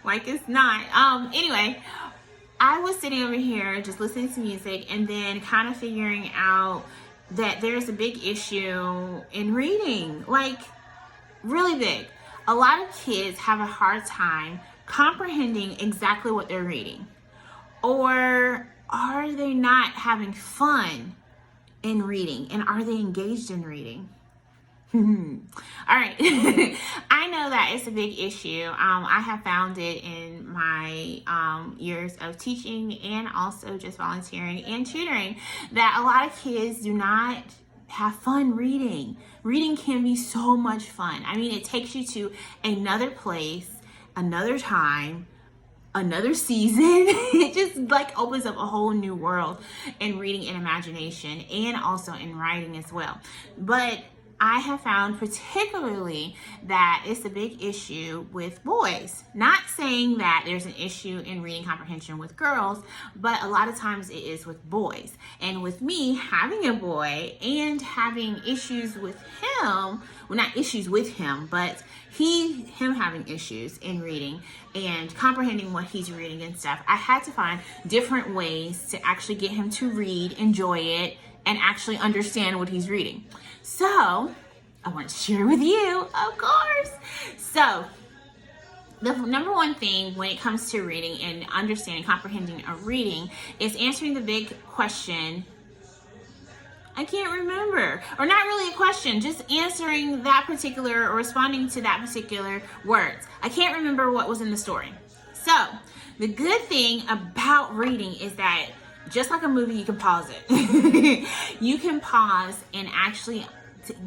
like it's not. Anyway, I was sitting over here just listening to music and then kind of figuring out that there's a big issue in reading, like really big. A lot of kids have a hard time comprehending exactly what they're reading. Or are they not having fun in reading? And are they engaged in reading? All right. I know that it's a big issue. I have found it in my years of teaching and also just volunteering and tutoring that a lot of kids do not have fun reading. Reading can be so much fun. I mean, it takes you to another place, another time, another season. It just like opens up a whole new world in reading and imagination, and also in writing as well. But I have found particularly that it's a big issue with boys. Not saying that there's an issue in reading comprehension with girls, but a lot of times it is with boys. And with me having a boy and having issues with him, well, not issues with him, but him having issues in reading and comprehending what he's reading and stuff, I had to find different ways to actually get him to read, enjoy it, and actually understand what he's reading. So I want to share with you, of course. So the number one thing when it comes to reading and understanding, comprehending a reading is answering the big question. I can't remember, or not really a question, just answering that particular or responding to that particular words. I can't remember what was in the story. So the good thing about reading is that just like a movie, you can pause it. You can pause and actually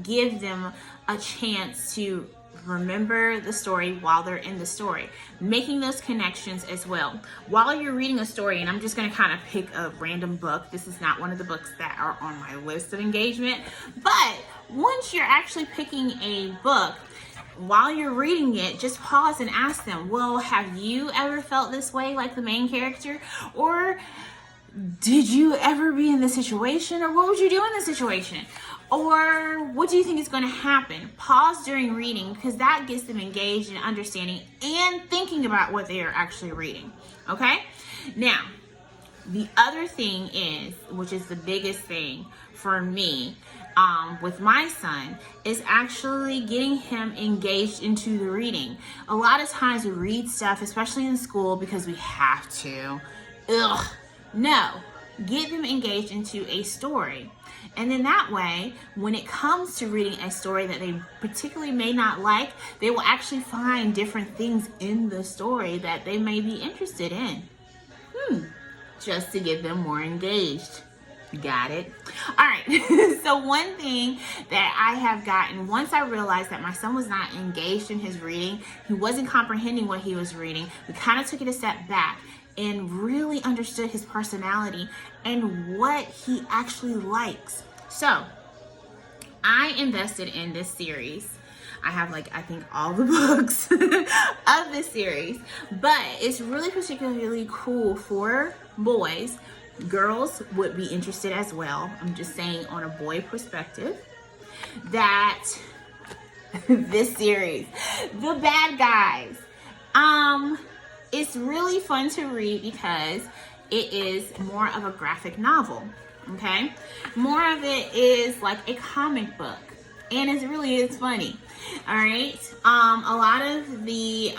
give them a chance to remember the story while they're in the story, making those connections as well. While you're reading a story, and I'm just going to kind of pick a random book. This is not one of the books that are on my list of engagement, but once you're actually picking a book, while you're reading it, just pause and ask them, well, have you ever felt this way like the main character? Or did you ever be in this situation? Or what would you do in this situation? Or what do you think is going to happen? Pause during reading, because that gets them engaged in understanding and thinking about what they are actually reading. Okay? Now, the other thing is, which is the biggest thing for me with my son, is actually getting him engaged into the reading. A lot of times we read stuff, especially in school, because we have to. Ugh. No. Get them engaged into a story. And then that way, when it comes to reading a story that they particularly may not like, they will actually find different things in the story that they may be interested in. Just to get them more engaged. Got it? All right. So one thing that I have gotten, once I realized that my son was not engaged in his reading, he wasn't comprehending what he was reading, we kind of took it a step back and really understood his personality and what he actually likes. So I invested in this series. I have I think all the books of this series, but it's really particularly cool for boys. Girls would be interested as well. I'm just saying on a boy perspective that this series, The Bad Guys, it's really fun to read because it is more of a graphic novel, okay? More of it is like a comic book, and it's funny, all right? A lot of the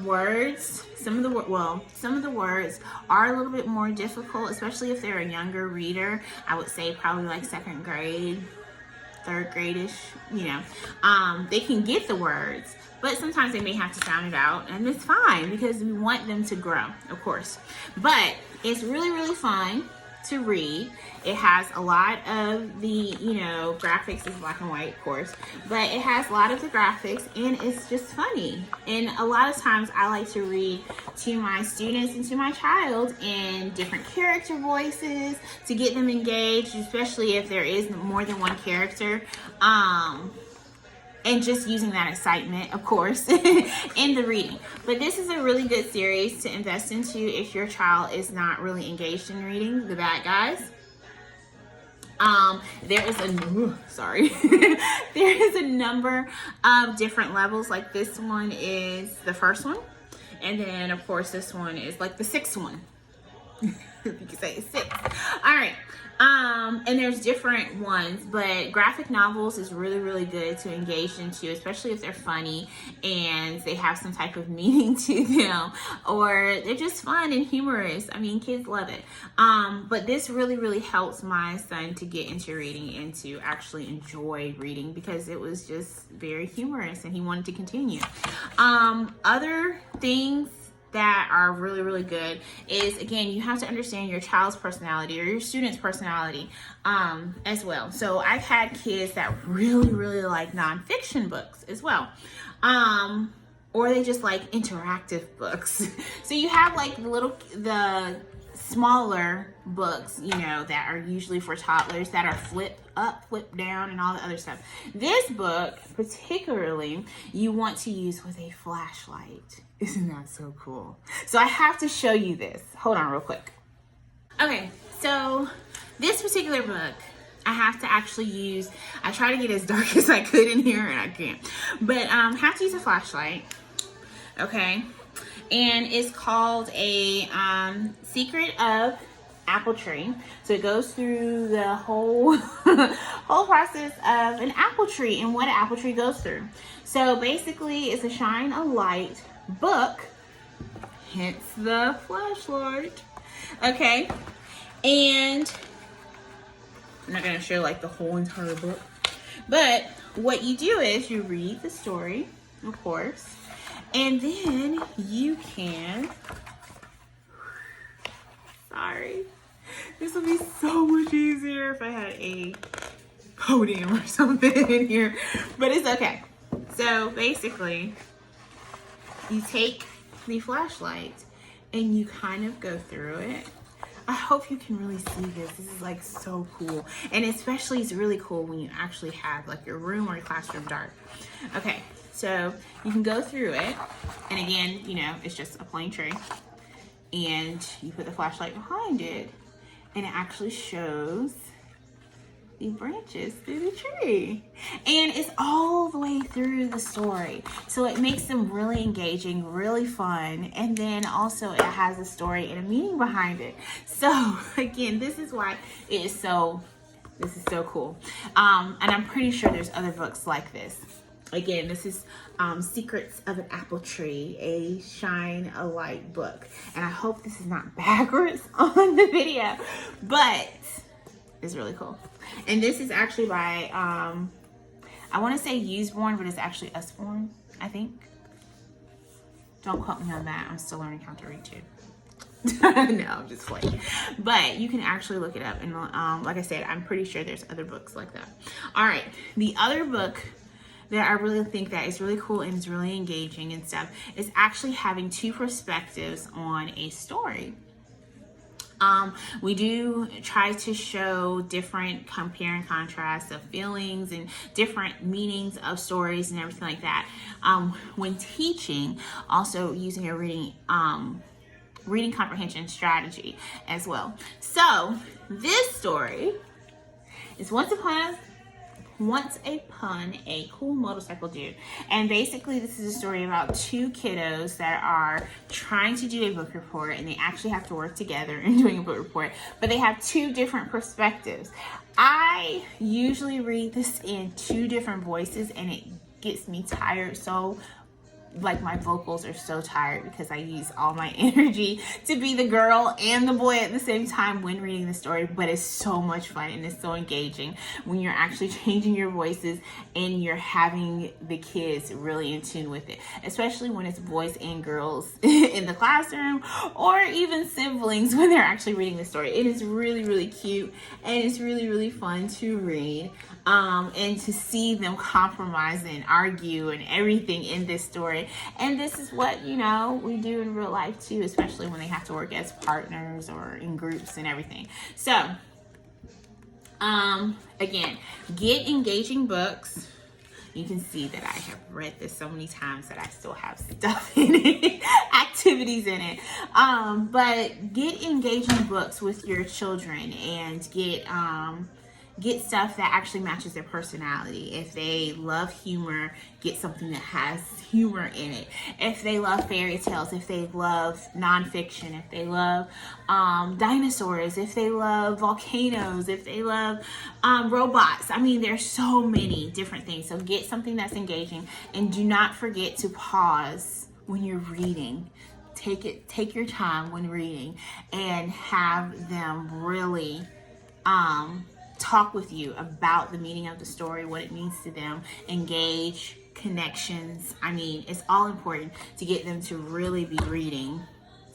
words, some of the words are a little bit more difficult, especially if they're a younger reader. I would say probably like second grade, third grade-ish, they can get the words, but sometimes they may have to sound it out, and it's fine because we want them to grow, of course. But it's really, really fun to read. It has a lot of the, graphics is black and white, of course, but it has a lot of the graphics, and it's just funny. And a lot of times I like to read to my students and to my child in different character voices to get them engaged, especially if there is more than one character. And just using that excitement, of course, in the reading. But this is a really good series to invest into if your child is not really engaged in reading. The Bad Guys. There is there is a number of different levels. Like this one is the first one. And then of course this one is like the sixth one. If you can say it's six. All right. And there's different ones, but graphic novels is really, really good to engage into, especially if they're funny and they have some type of meaning to them, or they're just fun and humorous. I mean, kids love it. But this really, really helps my son to get into reading and to actually enjoy reading, because it was just very humorous and he wanted to continue. Other things that are really, really good is, again, you have to understand your child's personality or your student's personality as well. So I've had kids that really, really like nonfiction books as well. Or they just like interactive books. So you have like the smaller books, you know, that are usually for toddlers, that are flip up, flip down, and all the other stuff. This book particularly you want to use with a flashlight. Isn't that so cool? So I have to show you this. Hold on real quick. Okay, so this particular book I have to actually use, I try to get as dark as I could in here and I can't, but have to use a flashlight. Okay, and it's called a Secret of Apple Tree. So it goes through the whole whole process of an apple tree and what an apple tree goes through. So basically it's a shine a light book, hence the flashlight. Okay, and I'm not gonna show like the whole entire book, but what you do is you read the story, of course, and then you can, sorry, this would be so much easier if I had a podium or something in here, but it's okay. So basically you take the flashlight and you kind of go through it. I hope you can really see this. This is like so cool. And especially it's really cool when you actually have like your room or your classroom dark. Okay, so you can go through it. And again, you know, it's just a plain tree. And you put the flashlight behind it. And it actually shows the branches through the tree, and it's all the way through the story, so it makes them really engaging, really fun, and then also it has a story and a meaning behind it. So again, this is why it is so, this is so cool. And I'm pretty sure there's other books like this. Again, this is Secrets of an Apple Tree, a shine a light book, and I hope this is not backwards on the video, but it's really cool. And this is actually by, I want to say Usborn, but it's actually Usborn, I think. Don't quote me on that. I'm still learning how to read too. No, I'm just playing. But you can actually look it up. And like I said, I'm pretty sure there's other books like that. All right. The other book that I really think that is really cool and is really engaging and stuff is actually having two perspectives on a story. We do try to show different compare and contrast of feelings and different meanings of stories and everything like that. When teaching, also using a reading comprehension strategy as well. So this story is once upon a cool motorcycle dude, and basically this is a story about two kiddos that are trying to do a book report, and they actually have to work together in doing a book report, but they have two different perspectives. I usually read this in two different voices, and it gets me tired. So like my vocals are so tired because I use all my energy to be the girl and the boy at the same time when reading the story, but it's so much fun and it's so engaging when you're actually changing your voices and you're having the kids really in tune with it, especially when it's boys and girls in the classroom, or even siblings when they're actually reading the story. It is really, really cute, and it's really, really fun to read, and to see them compromise and argue and everything in this story. And this is what, you know, we do in real life too, especially when they have to work as partners or in groups and everything. So, again, get engaging books. You can see that I have read this so many times that I still have stuff in it, activities in it. But get engaging books with your children, and get, get stuff that actually matches their personality. If they love humor, get something that has humor in it. If they love fairy tales, if they love nonfiction, if they love dinosaurs, if they love volcanoes, if they love robots. I mean, there's so many different things. So get something that's engaging, and do not forget to pause when you're reading. Take your time when reading, and have them really talk with you about the meaning of the story, what it means to them, engage, connections. I mean, it's all important to get them to really be reading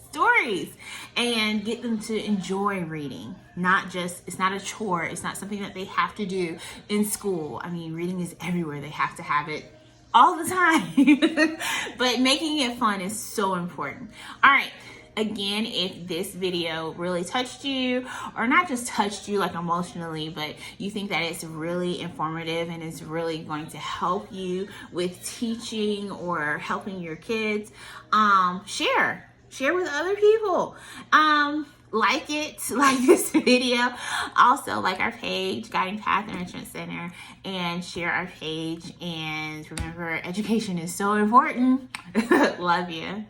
stories and get them to enjoy reading. It's not a chore. It's not something that they have to do in school. I mean, reading is everywhere. They have to have it all the time. But making it fun is so important. All right. Again, if this video really touched you, or not just touched you like emotionally, but you think that it's really informative and it's really going to help you with teaching or helping your kids, share with other people. Like this video. Also, like our page, Guiding Path Enrichment Center, and share our page. And remember, education is so important. Love you.